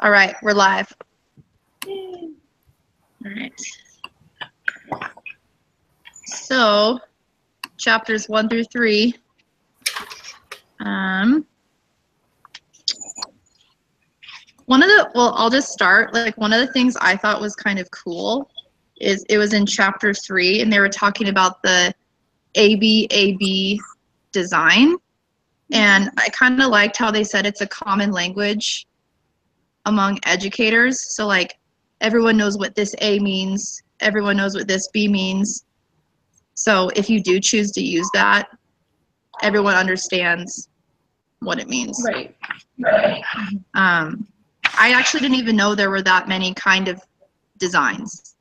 All right, we're live. All right. So, chapters 1 through 3. I'll just start. Like, one of the things I thought was kind of cool is it was in chapter 3, and they were talking about the ABAB design. And I kind of liked how they said it's a common language among educators. So, like, everyone knows what this A means. Everyone knows what this B means. So if you do choose to use that, everyone understands what it means. Right. I actually didn't even know there were that many kind of designs.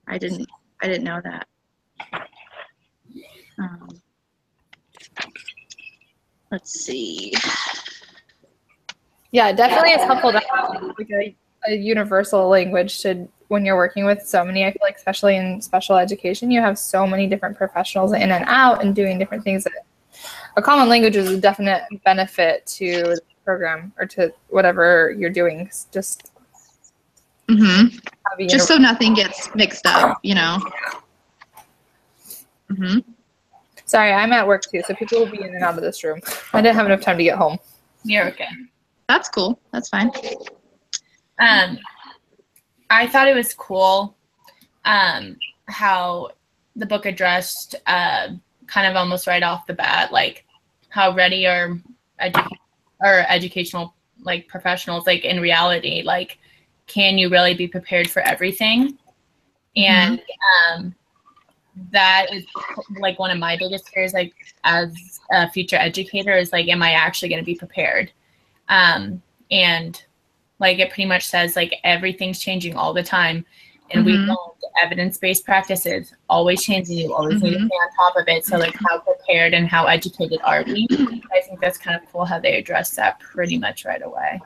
I didn't know that. Let's see. Yeah, definitely it's helpful to have like a universal language to when you're working with so many. I feel like especially in special education, you have so many different professionals in and out and doing different things. That a common language is a definite benefit to the program or to whatever you're doing. Just so nothing gets mixed up, you know. Sorry, I'm at work too, so people will be in and out of this room. I didn't have enough time to get home. You're okay. That's cool. That's fine. I thought it was cool how the book addressed kind of almost right off the bat, like how ready are educational like professionals, like in reality, like can you really be prepared for everything? And that is like one of my biggest fears, like as a future educator, is like, am I actually going to be prepared? And like it pretty much says like everything's changing all the time, and we learned evidence-based practices always changing. You always need to stay on top of it. So like how prepared and how educated are we? I think that's kind of cool how they address that pretty much right away.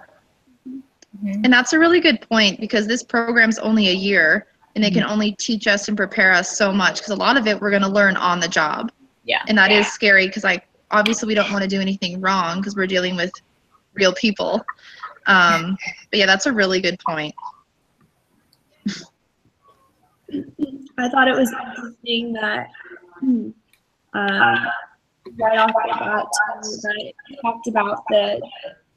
And that's a really good point, because this program's only a year and they can only teach us and prepare us so much, because a lot of it we're going to learn on the job. Yeah. And that is scary, because like obviously we don't want to do anything wrong because we're dealing with real people. But yeah, that's a really good point. I thought it was interesting that right off the bat, that it talked about the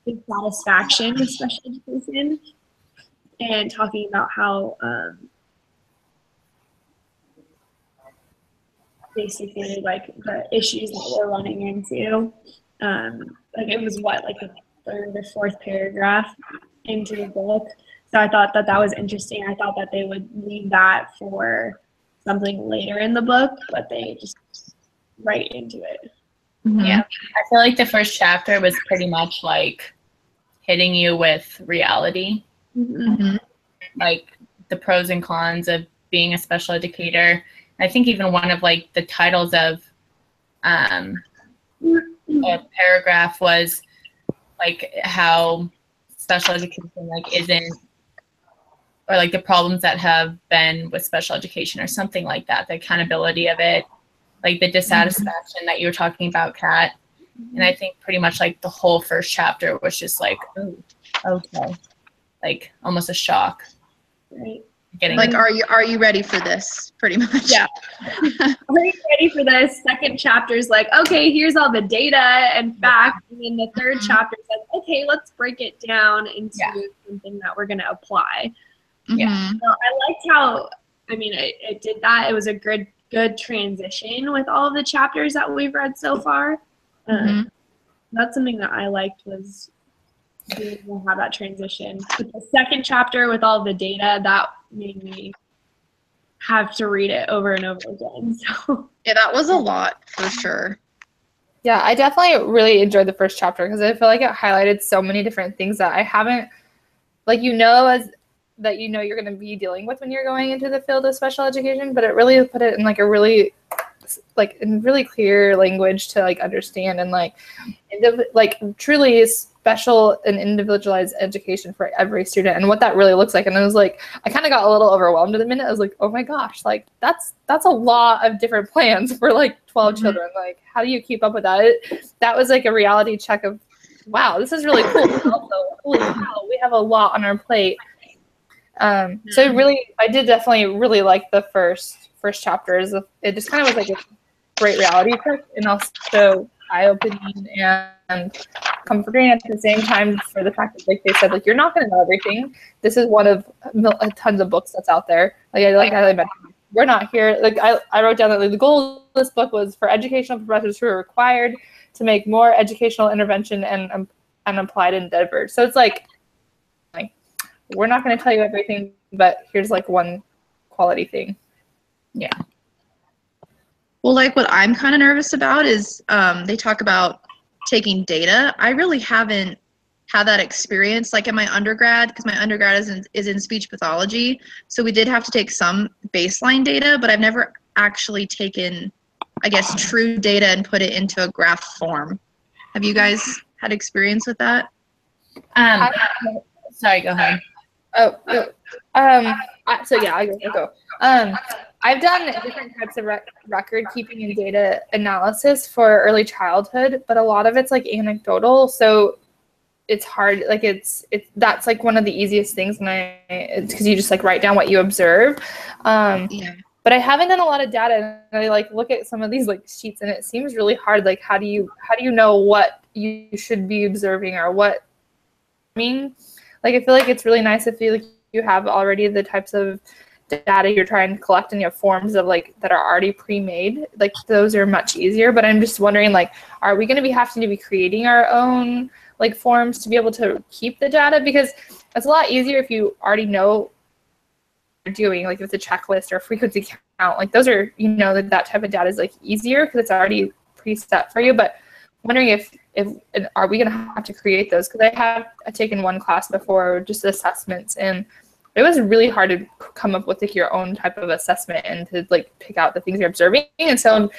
dissatisfaction with special education and talking about how basically like the issues that we're running into. Like it was like the third or fourth paragraph into the book. So I thought that was interesting. I thought that they would leave that for something later in the book, but they just right into it. Yeah, I feel like the first chapter was pretty much like hitting you with reality, like the pros and cons of being a special educator. I think even one of like the titles of a paragraph was like how special education like isn't, or like the problems that have been with special education or something like that, the accountability of it, like the dissatisfaction that you were talking about, Kat. And I think pretty much like the whole first chapter was just like, oh, okay, like almost a shock. Right. Like, are you ready for this? Pretty much. Yeah. Are you ready for this? Second chapter is like, okay, here's all the data and facts. And then the third chapter is like, okay, let's break it down into something that we're going to apply. Yeah. So I liked how, I mean, it did that. It was a good transition with all of the chapters that we've read so far. That's something that I liked, was being able to have that transition. With the second chapter with all the data, that made me have to read it over and over again. So yeah, that was a lot for sure. Yeah, I definitely really enjoyed the first chapter because I feel like it highlighted so many different things that I haven't, like, you're going to be dealing with when you're going into the field of special education, but it really put it in like a really, like in really clear language to like understand, and like truly special and individualized education for every student and what that really looks like. And I was like, I kind of got a little overwhelmed in a minute. I was like, oh my gosh, like that's a lot of different plans for like 12 children. Like, how do you keep up with that? That was like a reality check of wow, this is really cool. But also, holy cow, we have a lot on our plate. So really, I did definitely really like the first chapters. It just kind of was like a great reality check, and also eye-opening and comforting at the same time for the fact that, like they said, like, you're not going to know everything. This is one of tons of books that's out there. Like I mentioned, we're not here. Like I wrote down that, like, the goal of this book was for educational professors who are required to make more educational intervention and applied endeavors. So it's like we're not going to tell you everything, but here's like one quality thing. Yeah. Well, like what I'm kind of nervous about is they talk about taking data. I really haven't had that experience like in my undergrad, because my undergrad is in speech pathology. So we did have to take some baseline data, but I've never actually taken, I guess, true data and put it into a graph form. Have you guys had experience with that? Sorry, go ahead. So yeah, I'll go. I've done different types of record keeping and data analysis for early childhood, but a lot of it's like anecdotal, so it's hard. Like that's like one of the easiest things, and it's because you just like write down what you observe. Yeah. But I haven't done a lot of data, and I like look at some of these like sheets, and it seems really hard. Like how do you know what you should be observing or what? I mean, like I feel like it's really nice if you have already the types of data you're trying to collect, and you have forms of like that are already pre-made. Like those are much easier. But I'm just wondering, like, are we going to be having to be creating our own like forms to be able to keep the data? Because it's a lot easier if you already know what you're doing, like if it's a checklist or a frequency count. Like those are, that type of data is like easier because it's already preset for you. But I'm wondering if are we going to have to create those? Because I've taken one class before, just assessments, and it was really hard to come up with like your own type of assessment and to like pick out the things you're observing. And so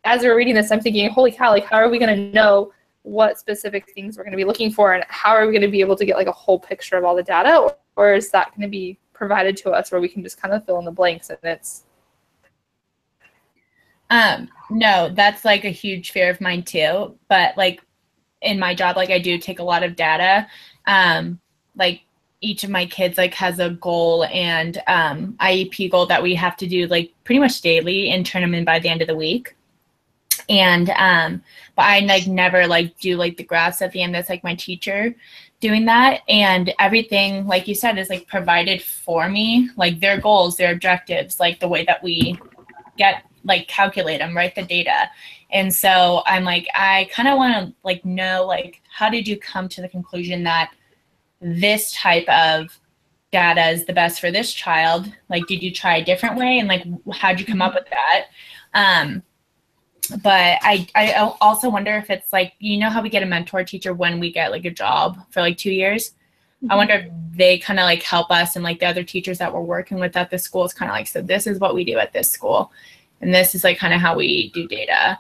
as we're reading this, I'm thinking, holy cow, like how are we going to know what specific things we're going to be looking for, and how are we going to be able to get like a whole picture of all the data, or is that going to be provided to us where we can just kind of fill in the blanks and it's no, that's like a huge fear of mine too. But like in my job, like I do take a lot of data. Like each of my kids like has a goal and IEP goal that we have to do like pretty much daily and turn them in by the end of the week. And but I like never like do like the graphs at the end. That's like my teacher doing that, and everything like you said is like provided for me, like their goals, their objectives, like the way that we get like calculate them, write the data. And so I'm like, I kind of want to like know, like, how did you come to the conclusion that this type of data is the best for this child? Like, did you try a different way? And like, how'd you come up with that? But I also wonder if it's like, how we get a mentor teacher when we get like a job for like 2 years? Mm-hmm. I wonder if they kind of like help us, and like the other teachers that we're working with at this school is kind of like, so this is what we do at this school, and this is like kind of how we do data.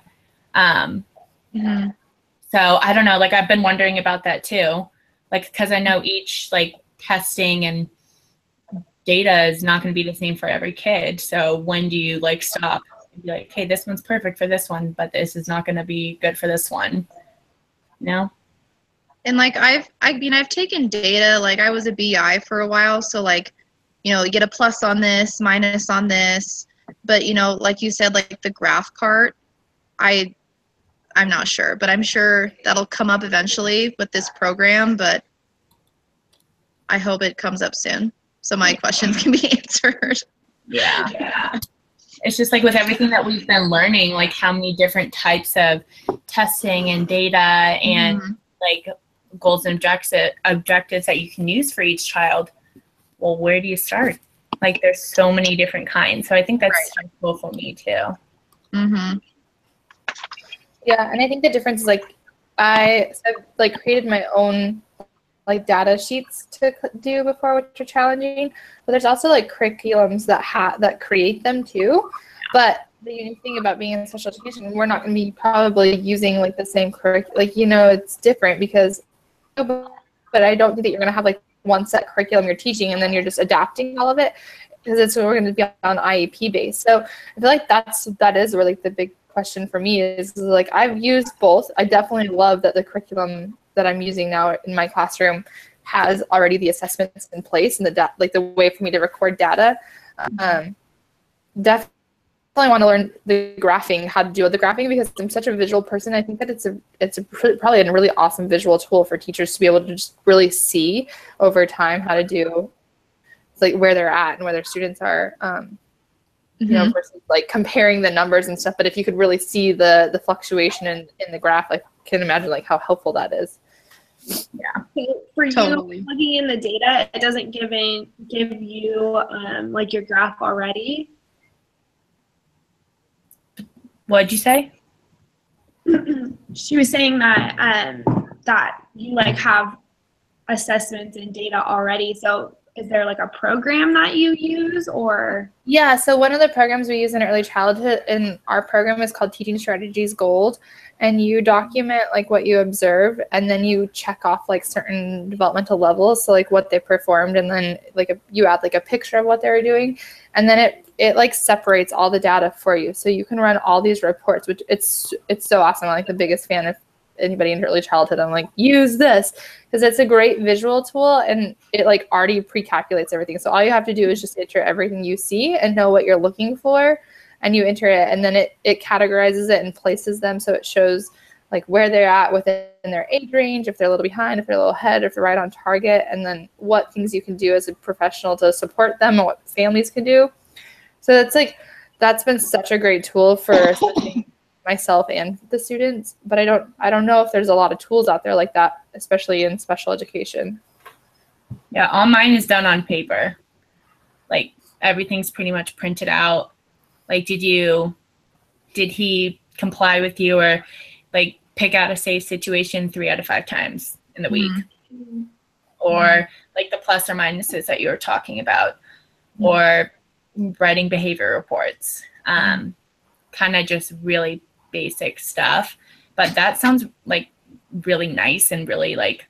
Mm-hmm. So I don't know, like I've been wondering about that too, like because I know each like testing and data is not going to be the same for every kid. So when do you like stop and be like, hey, this one's perfect for this one, but this is not going to be good for this one? And like I've taken data, like I was a BI for a while, so like, you get a plus on this, minus on this, but like you said, like the graph part, I'm not sure, but I'm sure that'll come up eventually with this program, but I hope it comes up soon so my questions can be answered. Yeah. It's just like with everything that we've been learning, like how many different types of testing and data and like goals and objectives that you can use for each child. Well, where do you start? Like there's so many different kinds. So I think that's cool for me too. Mm-hmm. Yeah, and I think the difference is like I've like created my own like data sheets to do before, which are challenging. But there's also like curriculums that create them too. But the unique thing about being in special education, we're not going to be probably using like the same curriculum. Like it's different because, but I don't think that you're going to have like one set curriculum you're teaching and then you're just adapting all of it, because we're going to be on IEP based. So I feel like that is really the big question for me is like I've used both. I definitely love that the curriculum that I'm using now in my classroom has already the assessments in place and the way for me to record data. Definitely want to learn the graphing, how to do the graphing, because I'm such a visual person. I think that it's probably a really awesome visual tool for teachers to be able to just really see over time how to do, like, where they're at and where their students are. You know, versus like comparing the numbers and stuff. But if you could really see the fluctuation in the graph, like, can imagine like how helpful that is. Yeah. So for Totally. you plugging in the data, it doesn't give you like your graph already. What'd you say? She was saying that that you like have assessments and data already. So is there like a program that you use, or? Yeah, so one of the programs we use in early childhood in our program is called Teaching Strategies Gold, and you document like what you observe, and then you check off like certain developmental levels, so like what they performed, and then like you add like a picture of what they were doing, and then it like separates all the data for you, so you can run all these reports, which it's so awesome. I'm like the biggest fan of anybody in early childhood. I'm like, use this, because it's a great visual tool and it like already pre-calculates everything. So all you have to do is just enter everything you see and know what you're looking for, and you enter it, and then it categorizes it and places them, so it shows like where they're at within their age range, if they're a little behind, if they're a little ahead, if they're right on target, and then what things you can do as a professional to support them and what families can do. So that's been such a great tool for especially myself and the students, but I don't know if there's a lot of tools out there like that, especially in special education. Yeah, all mine is done on paper. Like, everything's pretty much printed out. Like, did he comply with you, or like pick out a safe situation 3 out of 5 times in the week? Or like the plus or minuses that you were talking about, or writing behavior reports. Kind of just really basic stuff, but that sounds like really nice and really like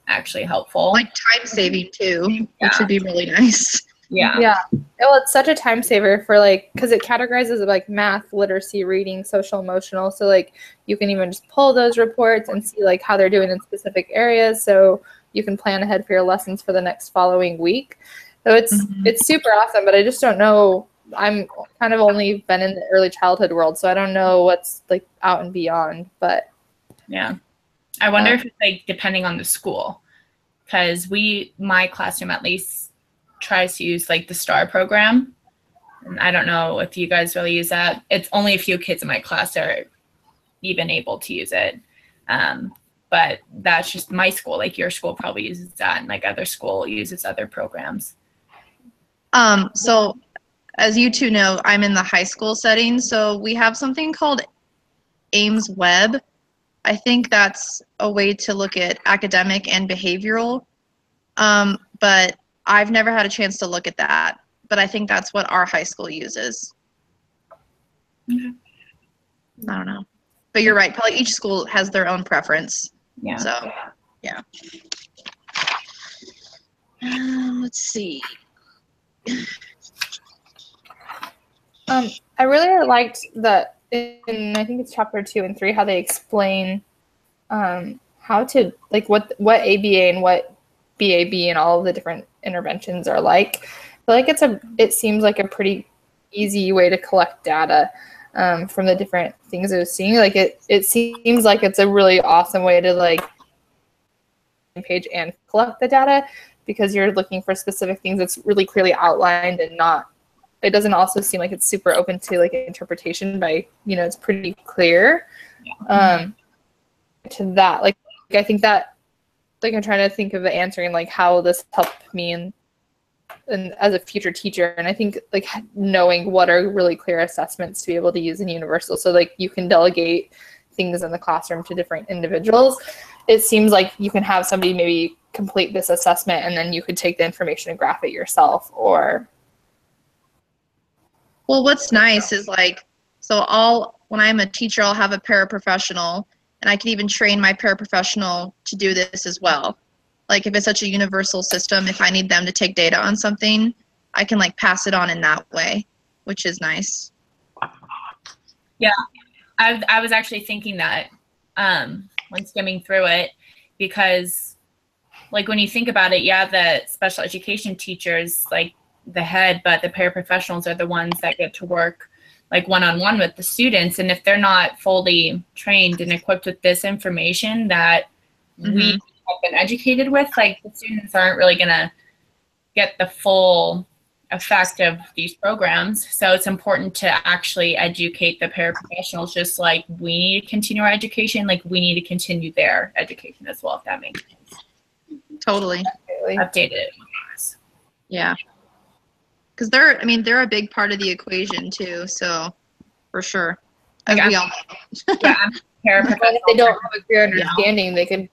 actually helpful. Like time saving too, which would be really nice. Yeah. Well, it's such a time saver for like, because it categorizes like math, literacy, reading, social, emotional. So like you can even just pull those reports and see like how they're doing in specific areas, so you can plan ahead for your lessons for the next following week. So it's super awesome, but I just don't know. I'm kind of only been in the early childhood world, so I don't know what's like out and beyond, but yeah. I wonder if it's like depending on the school, because my classroom at least tries to use like the STAR program. And I don't know if you guys really use that. It's only a few kids in my class are even able to use it. But that's just my school. Like your school probably uses that, and like other school uses other programs. So as you two know, I'm in the high school setting, so we have something called Ames Web. I think that's a way to look at academic and behavioral, but I've never had a chance to look at that, but I think that's what our high school uses. Okay. I don't know. But you're right, probably each school has their own preference. Yeah. So, yeah. Let's see. I really liked that in, I think it's chapter 2 and 3, how they explain how to like what ABA and what BAB and all of the different interventions are like. I feel like it seems like a pretty easy way to collect data from the different things I was seeing. Like it seems like it's a really awesome way to like page and collect the data, because you're looking for specific things that's really clearly outlined, and it doesn't also seem like it's super open to like interpretation by, it's pretty clear to that. Like I think that, like I'm trying to think of answering like how this helped me and as a future teacher. And I think like knowing what are really clear assessments to be able to use in Universal, so like you can delegate things in the classroom to different individuals. It seems like you can have somebody maybe complete this assessment, and then you could take the information and graph it yourself, or. Well, what's nice is like, when I'm a teacher, I'll have a paraprofessional, and I can even train my paraprofessional to do this as well. Like if it's such a universal system, if I need them to take data on something, I can like pass it on in that way, which is nice. Yeah, I was actually thinking that when skimming through it, because like when you think about it, yeah, the special education teachers like the head, but the paraprofessionals are the ones that get to work like one-on-one with the students. And if they're not fully trained and equipped with this information that we have been educated with, like the students aren't really gonna get the full effect of these programs. So it's important to actually educate the paraprofessionals, just like we need to continue our education, like we need to continue their education as well, if that makes sense. Totally. Updated it. Yeah. Because they're a big part of the equation too. So for sure. As Like, we all know. Yeah, I'm a paraprofessional. If they don't have a clear understanding, they can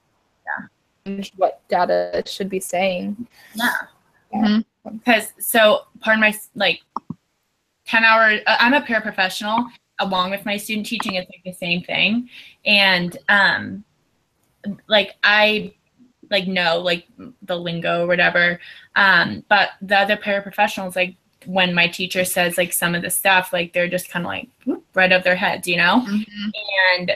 change what data should be saying. Yeah. Because so part of my like 10-hour, I'm a paraprofessional along with my student teaching. It's like the same thing, and like I like know like the lingo or whatever, but the other paraprofessionals, like when my teacher says like some of the stuff, like they're just kind of like whoop, right over their heads, you know. And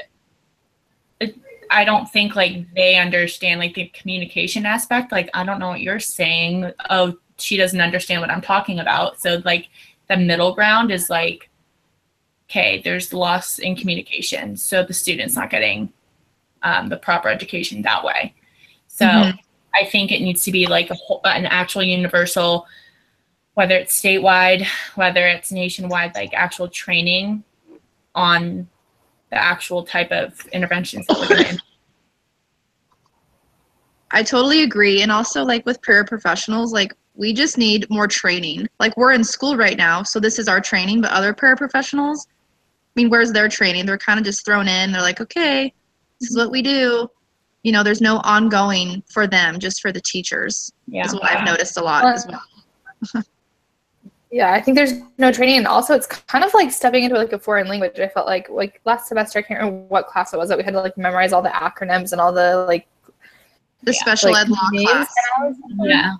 I don't think like they understand like the communication aspect. Like, I don't know what you're saying. Oh, she doesn't understand what I'm talking about. So like the middle ground is like, okay, there's loss in communication. So the student's not getting the proper education that way. So I think it needs to be like an actual universal, whether it's statewide, whether it's nationwide, like actual training on the actual type of interventions that we're going to. I totally agree. And also like with paraprofessionals, like we just need more training. Like we're in school right now, so this is our training, but other paraprofessionals, I mean, where's their training? They're kind of just thrown in. They're like, okay, this is what we do. You know, there's no ongoing for them, just for the teachers. Yeah. Is what I've noticed a lot as well. Yeah, I think there's no training, and also it's kind of like stepping into like a foreign language. I felt like last semester, I can't remember what class it was, that we had to like memorize all the acronyms and all the like The special like, ed law names. class. Yeah.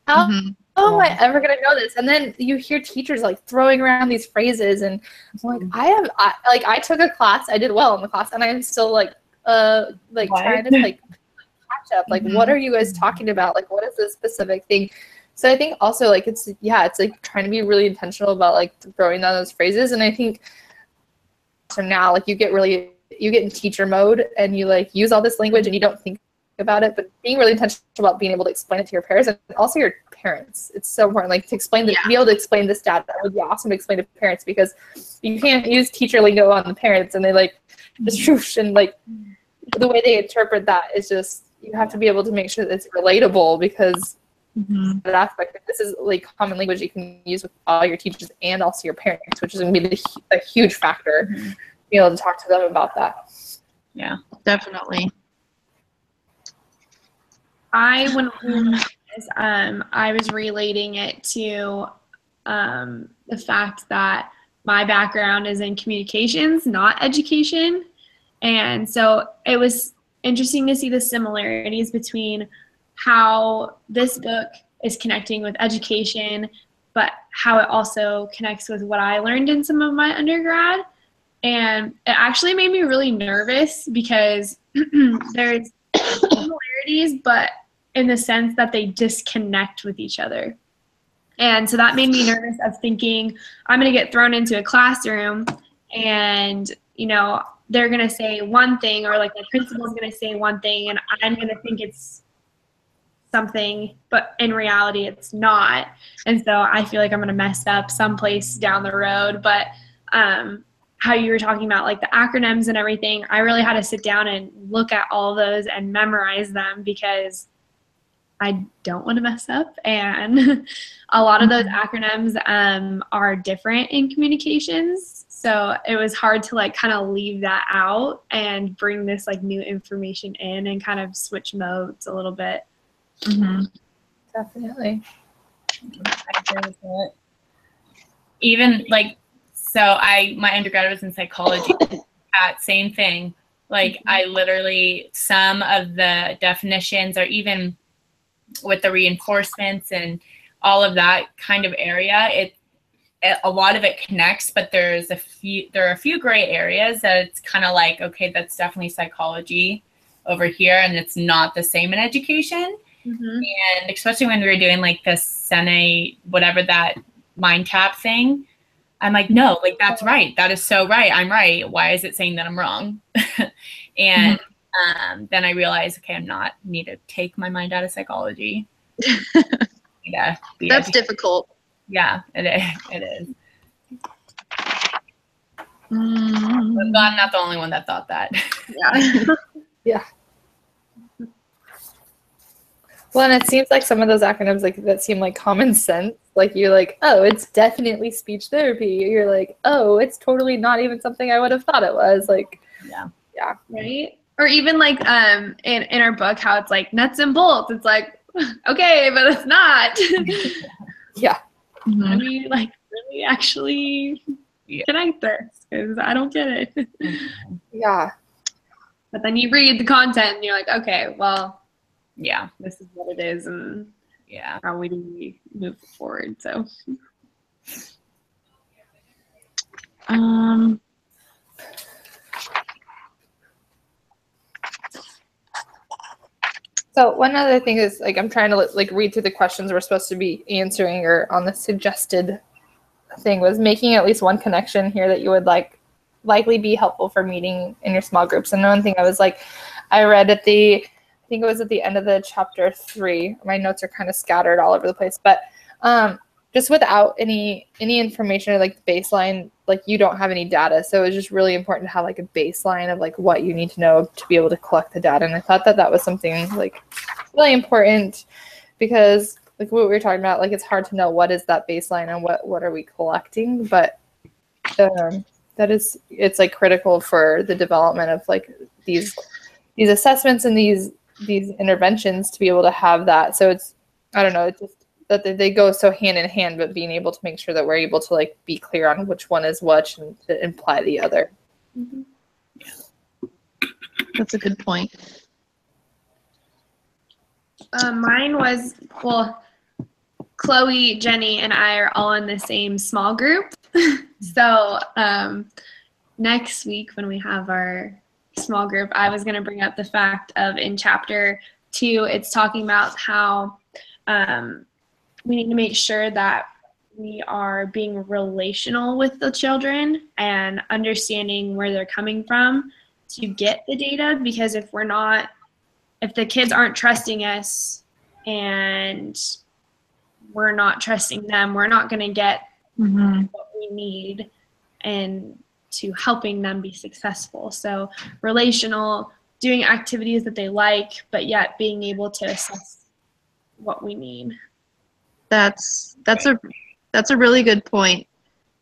How am I ever gonna know this? And then you hear teachers like throwing around these phrases, and I'm like, I took a class, I did well in the class, and I'm still like trying to like catch up. Like, what are you guys talking about? Like, what is this specific thing? So I think also like it's like trying to be really intentional about like throwing down those phrases. And I think so now like you get in teacher mode and you like use all this language and you don't think about it, but being really intentional about being able to explain it to your parents and also your parents. It's so important, like to explain be able to explain this data. It would be awesome to explain to parents, because you can't use teacher lingo on the parents and they like just whoosh, and like the way they interpret that is just, you have to be able to make sure that it's relatable, because that aspect, this is like common language you can use with all your teachers and also your parents, which is going to be a huge factor, be able to talk to them about that. Yeah, Definitely. I was relating it to the fact that my background is in communications, not education. And so it was interesting to see the similarities between how this book is connecting with education, but how it also connects with what I learned in some of my undergrad. And it actually made me really nervous, because there's similarities, but in the sense that they disconnect with each other. And so that made me nervous of thinking, I'm going to get thrown into a classroom and, you know, they're going to say one thing, or like the principal's going to say one thing, and I'm going to think it's something, but in reality it's not. And so I feel like I'm going to mess up someplace down the road. But how you were talking about like the acronyms and everything, I really had to sit down and look at all those and memorize them, because I don't want to mess up. And a lot of those acronyms are different in communications. So it was hard to like kind of leave that out and bring this like new information in and kind of switch modes a little bit. Definitely. Even like, so my undergrad was in psychology. Same thing. Like I literally, some of the definitions, or even with the reinforcements and all of that kind of area, a lot of it connects, but there are a few gray areas that it's kind of like, okay, that's definitely psychology over here, and it's not the same in education. And especially when we were doing like the Sene, whatever that mind tap thing, I'm like, no, like that's right. That is so right. I'm right. Why is it saying that I'm wrong? And then I realized, okay, I'm not need to take my mind out of psychology. Yeah, That's difficult. Yeah, it is. I'm glad I'm not the only one that thought that. Yeah. Yeah. Well, and it seems like some of those acronyms like that seem like common sense. Like you're like, oh, it's definitely speech therapy. You're like, oh, it's totally not even something I would have thought it was. Like, yeah, right. Or even like in our book, how it's like nuts and bolts. It's like, okay, but it's not. yeah. How do you like really actually connect this? Because I don't get it. Yeah. But then you read the content and you're like, okay, well, yeah, this is what it is, and how we do move forward. So, So one other thing is like I'm trying to like read through the questions we're supposed to be answering or on the suggested thing was making at least one connection here that you would likely be helpful for meeting in your small groups. And one thing I was like, I read at I think it was at the end of the chapter 3. My notes are kind of scattered all over the place, but just without any information or like baseline, like you don't have any data. So it's just really important to have like a baseline of like what you need to know to be able to collect the data. And I thought that was something like really important because like what we were talking about, like it's hard to know what is that baseline and what are we collecting, but it's like critical for the development of like these assessments and these interventions to be able to have that. So it's, I don't know, it's just that they go so hand in hand, but being able to make sure that we're able to like be clear on which one is which and to imply the other. That's a good point. Mine was, well, Chloe, Jenny, and I are all in the same small group. So next week when we have our small group, I was going to bring up the fact of in chapter 2, it's talking about how we need to make sure that we are being relational with the children and understanding where they're coming from to get the data, because if the kids aren't trusting us and we're not trusting them, we're not going to get what we need and to helping them be successful. So relational, doing activities that they like, but yet being able to assess what we need. That's a really good point,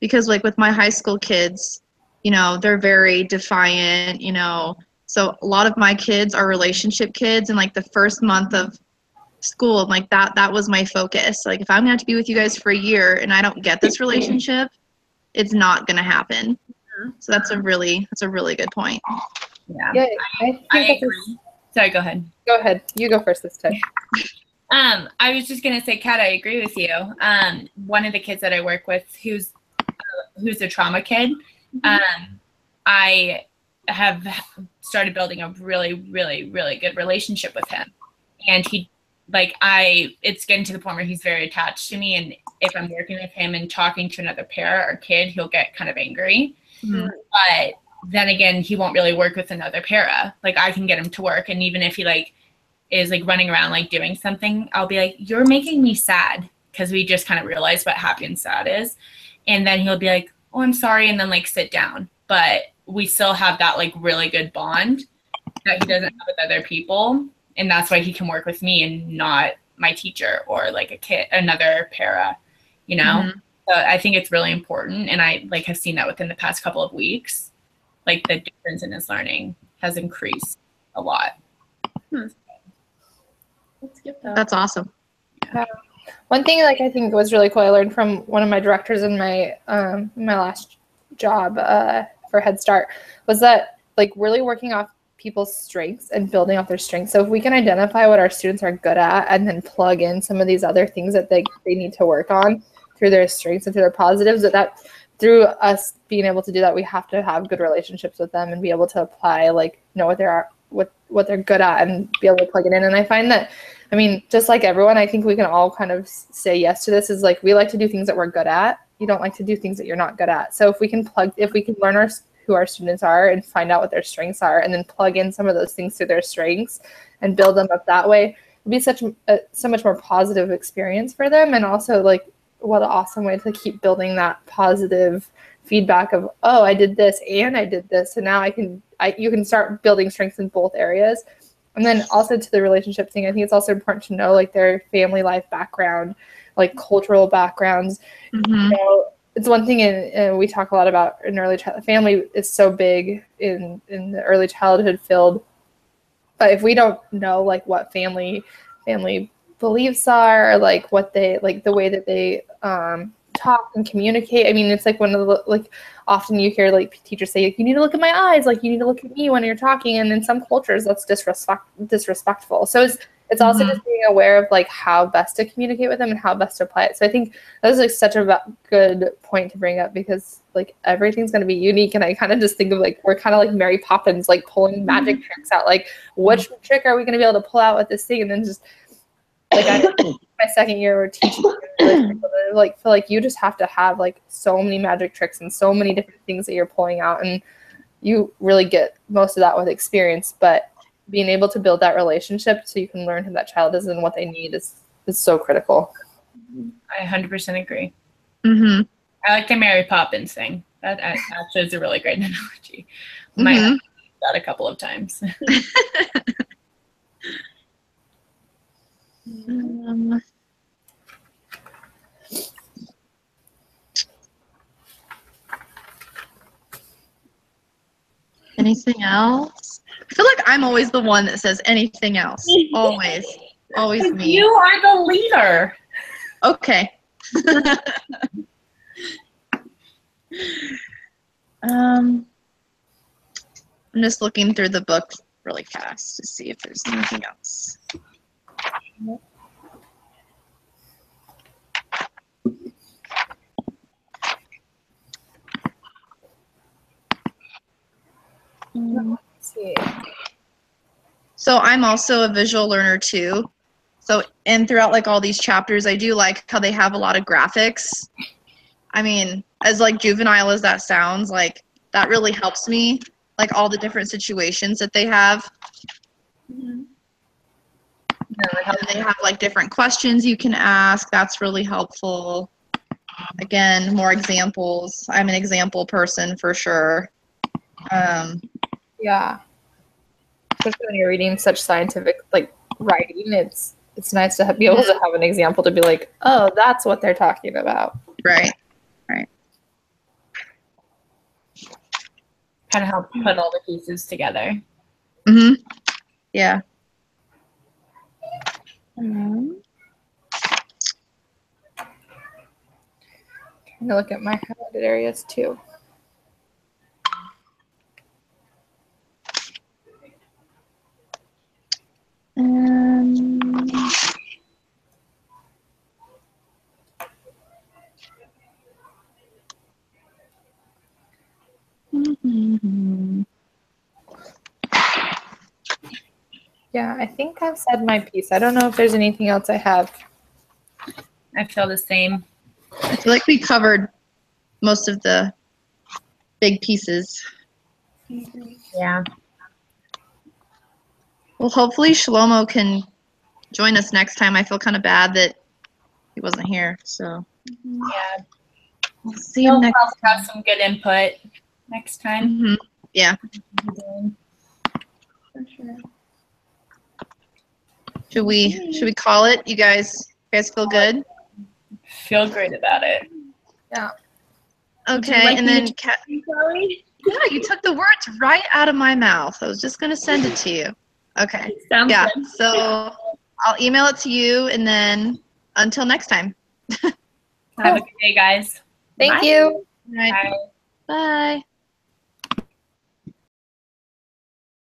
because like with my high school kids, you know, they're very defiant, you know, so a lot of my kids are relationship kids, and like the first month of school, like that was my focus. Like if I'm gonna have to be with you guys for a year and I don't get this relationship, it's not gonna happen. So that's a really good point. Yeah, I agree. Sorry, go ahead. Go ahead. You go first this time. I was just gonna say, Kat, I agree with you. One of the kids that I work with, who's a trauma kid, I have started building a really, really, really good relationship with him, and it's getting to the point where he's very attached to me. And if I'm working with him and talking to another parent or kid, he'll get kind of angry. But then again, he won't really work with another para. Like I can get him to work, and even if he is running around doing something, I'll be like, you're making me sad, because we just kind of realize what happy and sad is. And then he'll be like, oh, I'm sorry, and then sit down. But we still have that really good bond that he doesn't have with other people, and that's why he can work with me and not my teacher or another para, you know. So I think it's really important, and I have seen that within the past couple of weeks, the difference in his learning has increased a lot. That's awesome. Yeah. One thing I think was really cool I learned from one of my directors in my my last job for Head Start was that really working off people's strengths and building off their strengths. So if we can identify what our students are good at and then plug in some of these other things that they need to work on through their strengths and through their positives, that through us being able to do that, we have to have good relationships with them and be able to apply know what what they're good at and be able to plug it in. And I find that, I mean, just like everyone, I think we can all kind of say yes to this, is like, we like to do things that we're good at. You don't like to do things that you're not good at. So if we can learn who our students are and find out what their strengths are, and then plug in some of those things to their strengths and build them up that way, it'd be so much more positive experience for them. And also, like, what an awesome way to keep building that positive feedback of, oh, I did this and I did this, and now you can start building strengths in both areas. And then also to the relationship thing, I think it's also important to know, like, their family life background, like cultural backgrounds. Mm-hmm. You know, it's one thing, and we talk a lot about in early childhood. Family is so big in the early childhood field, but if we don't know, like, what family beliefs are, like what they, like the way that they talk and communicate. I mean, it's like one of the, like, often you hear like teachers say, like, you need to look at my eyes, like you need to look at me when you're talking, and in some cultures that's disrespectful. So it's also just being aware of like how best to communicate with them and how best to apply it. So I think that was like such a good point to bring up, because like everything's going to be unique. And I kind of just think of like, we're kind of like Mary Poppins, like pulling magic tricks out, like which trick are we going to be able to pull out with this thing? And then just like my second year we're teaching, like feel like you just have to have like so many magic tricks and so many different things that you're pulling out, and you really get most of that with experience. But being able to build that relationship so you can learn who that child is and what they need is so critical. I 100% agree. Mm-hmm. I like the Mary Poppins thing. That actually is a really great analogy. Might have used that a couple of times. Anything else? I feel like I'm always the one that says anything else. Always me. You are the leader. Okay. I'm just looking through the book really fast to see if there's anything else. Let's see. So I'm also a visual learner too. So, and throughout like all these chapters, I do like how they have a lot of graphics. I mean, as like juvenile as that sounds, like that really helps me, like all the different situations that they have. And they have like different questions you can ask. That's really helpful. Again, more examples. I'm an example person for sure. Yeah. Especially when you're reading such scientific like writing, it's nice to be able to have an example to be like, oh, that's what they're talking about. Right. Kind of help put all the pieces together. Yeah. Trying to look at my highlighted areas too. Yeah, I think I've said my piece. I don't know if there's anything else I have. I feel the same. I feel like we covered most of the big pieces. Yeah. Well, hopefully Shlomo can join us next time. I feel kind of bad that he wasn't here. So Yeah. we'll see you He'll next probably have some good input next time. Yeah. For sure. Should we call it? You guys feel good? Feel great about it. Yeah. Okay, like and me then to Chloe? yeah, you took the words right out of my mouth. I was just gonna send it to you. Okay. Sounds Yeah. good. So I'll email it to you, and then until next time. Have a good day, guys. Thank Bye. you. All right. Bye. Bye.